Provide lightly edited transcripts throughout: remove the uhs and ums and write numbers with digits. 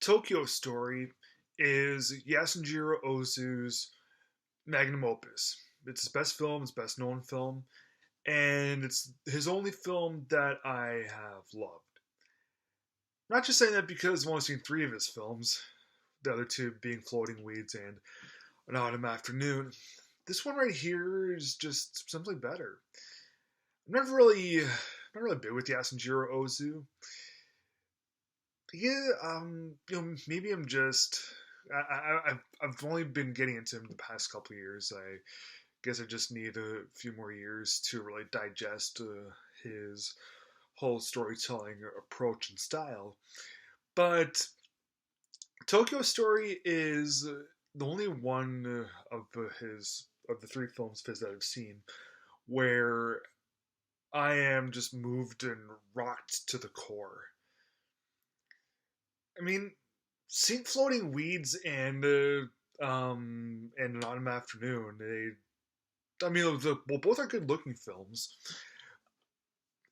Tokyo Story is Yasunjiro Ozu's magnum opus. It's his best film, his best known film, and it's his only film that I have loved. I'm not just saying that because I've only seen three of his films, the other two being Floating Weeds and An Autumn Afternoon. This one right here is just simply better. I'm not really big with Yasunjiro Ozu. Yeah, maybe I'm just. I've only been getting into him the past couple of years. I guess I just need a few more years to really digest his whole storytelling approach and style. But Tokyo Story is the only one of the three films of his that I've seen where I am just moved and rocked to the core. I mean, seeing Floating Weeds and An Autumn Afternoon, well, both are good looking films,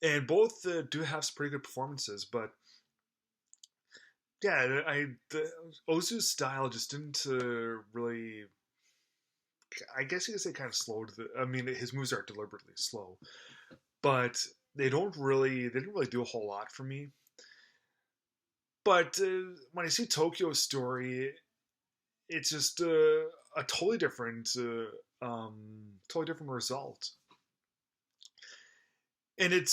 and both do have some pretty good performances. But yeah, Ozu's style just didn't really. I guess you could say kind of slowed. I mean, his moves are deliberately slow, but they didn't really do a whole lot for me. But when I see Tokyo Story, it's just a totally different result. And it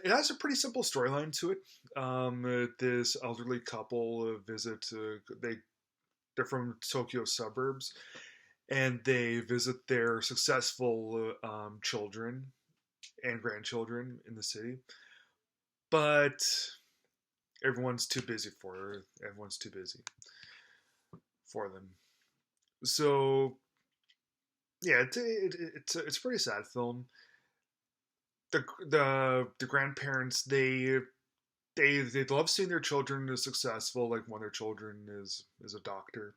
has a pretty simple storyline to it. This elderly couple visit. They're from Tokyo suburbs, and they visit their successful children and grandchildren in the city. But everyone's too busy for her. Everyone's too busy for them. So yeah, it's a pretty sad film. The grandparents they love seeing their children as successful. Like one of their children is a doctor,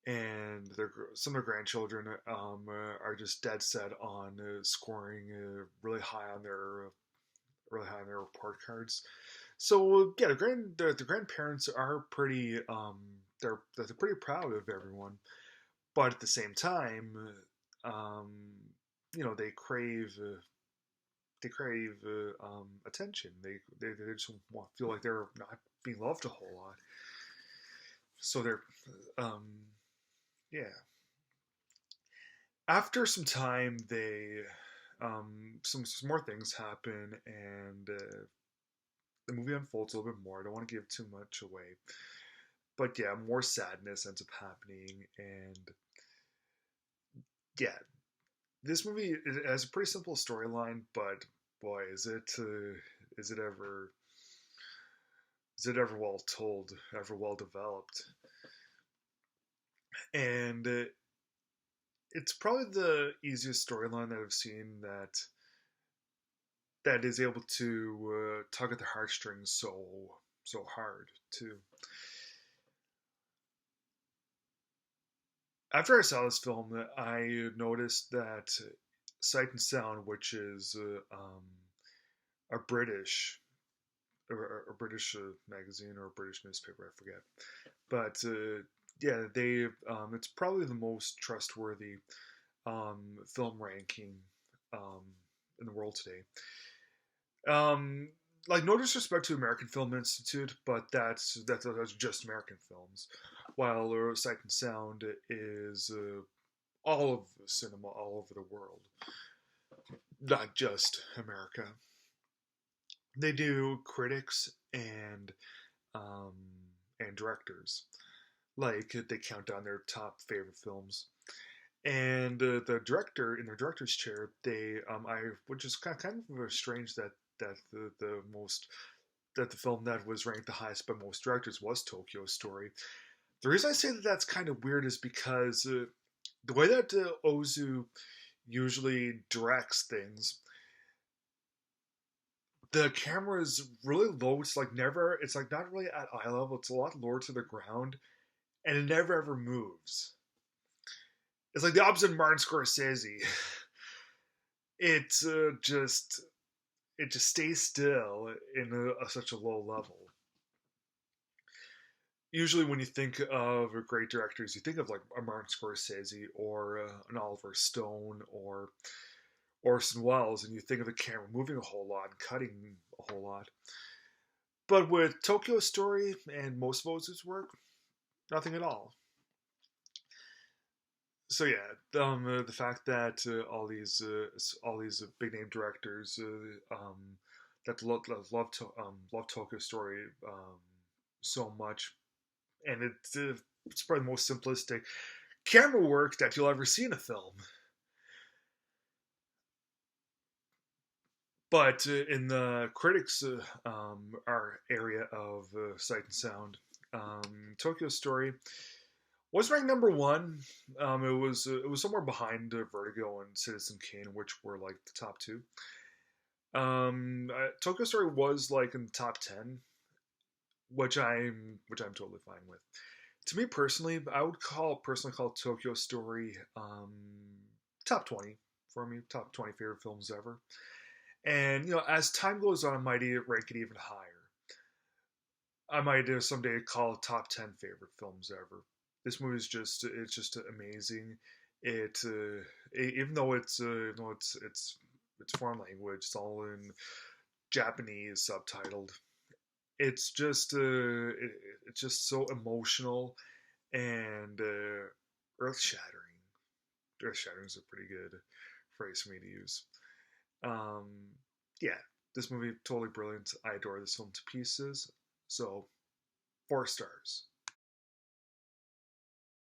and some of their grandchildren are just dead set on scoring really high on their report cards. So yeah, the grandparents are pretty they're pretty proud of everyone, but at the same time, um, they crave attention. They just feel like they're not being loved a whole lot. So they're um, yeah. After some time, they some more things happen, and the movie unfolds a little bit more. I don't want to give too much away, but yeah, more sadness ends up happening, and yeah, this movie it has a pretty simple storyline, but boy, is it ever well told, ever well developed, and it's probably the easiest storyline that I've seen that is able to tug at the heartstrings so hard too. After I saw this film, I noticed that Sight and Sound, which is a British magazine or a British newspaper, I forget, but yeah, it's probably the most trustworthy film ranking um, in the world today. Um, like no disrespect to American Film Institute, but that's just American films. While Sight and Sound is all of cinema all over the world, not just America. They do critics um, and directors. Like they count down their top favorite films, and the director in their director's chair, which is kind of strange that the film that was ranked the highest by most directors was Tokyo Story. The reason I say that that's kind of weird is because the way that Ozu usually directs things, the camera is really low. It's like not really at eye level. It's a lot lower to the ground, and it never ever moves. It's like the opposite of Martin Scorsese. It's it just stays still in such a low level. usually when you think of great directors, you think of like a Martin Scorsese or an Oliver Stone or Orson Welles, and you think of the camera moving a whole lot and cutting a whole lot. But with Tokyo Story and most of Ozu's work, nothing at all. So yeah, the fact that all these big name directors that love Tokyo Story so much, and it's probably the most simplistic camera work that you'll ever see in a film. But in the critics' our area of sight and sound, Tokyo Story was ranked number one. It was somewhere behind Vertigo and Citizen Kane, which were like the top two. Tokyo Story was like in the top 10, which I'm totally fine with. To me personally, I would call Tokyo Story top 20 for me, top 20 favorite films ever. And as time goes on, I might rank it even higher. I might someday call it top 10 favorite films ever. This movie is just amazing. It even though it's foreign language, it's all in Japanese subtitled. It's just so emotional and earth shattering. Earth shattering is a pretty good phrase for me to use. Um, yeah, this movie totally brilliant. I adore this film to pieces. So 4 stars.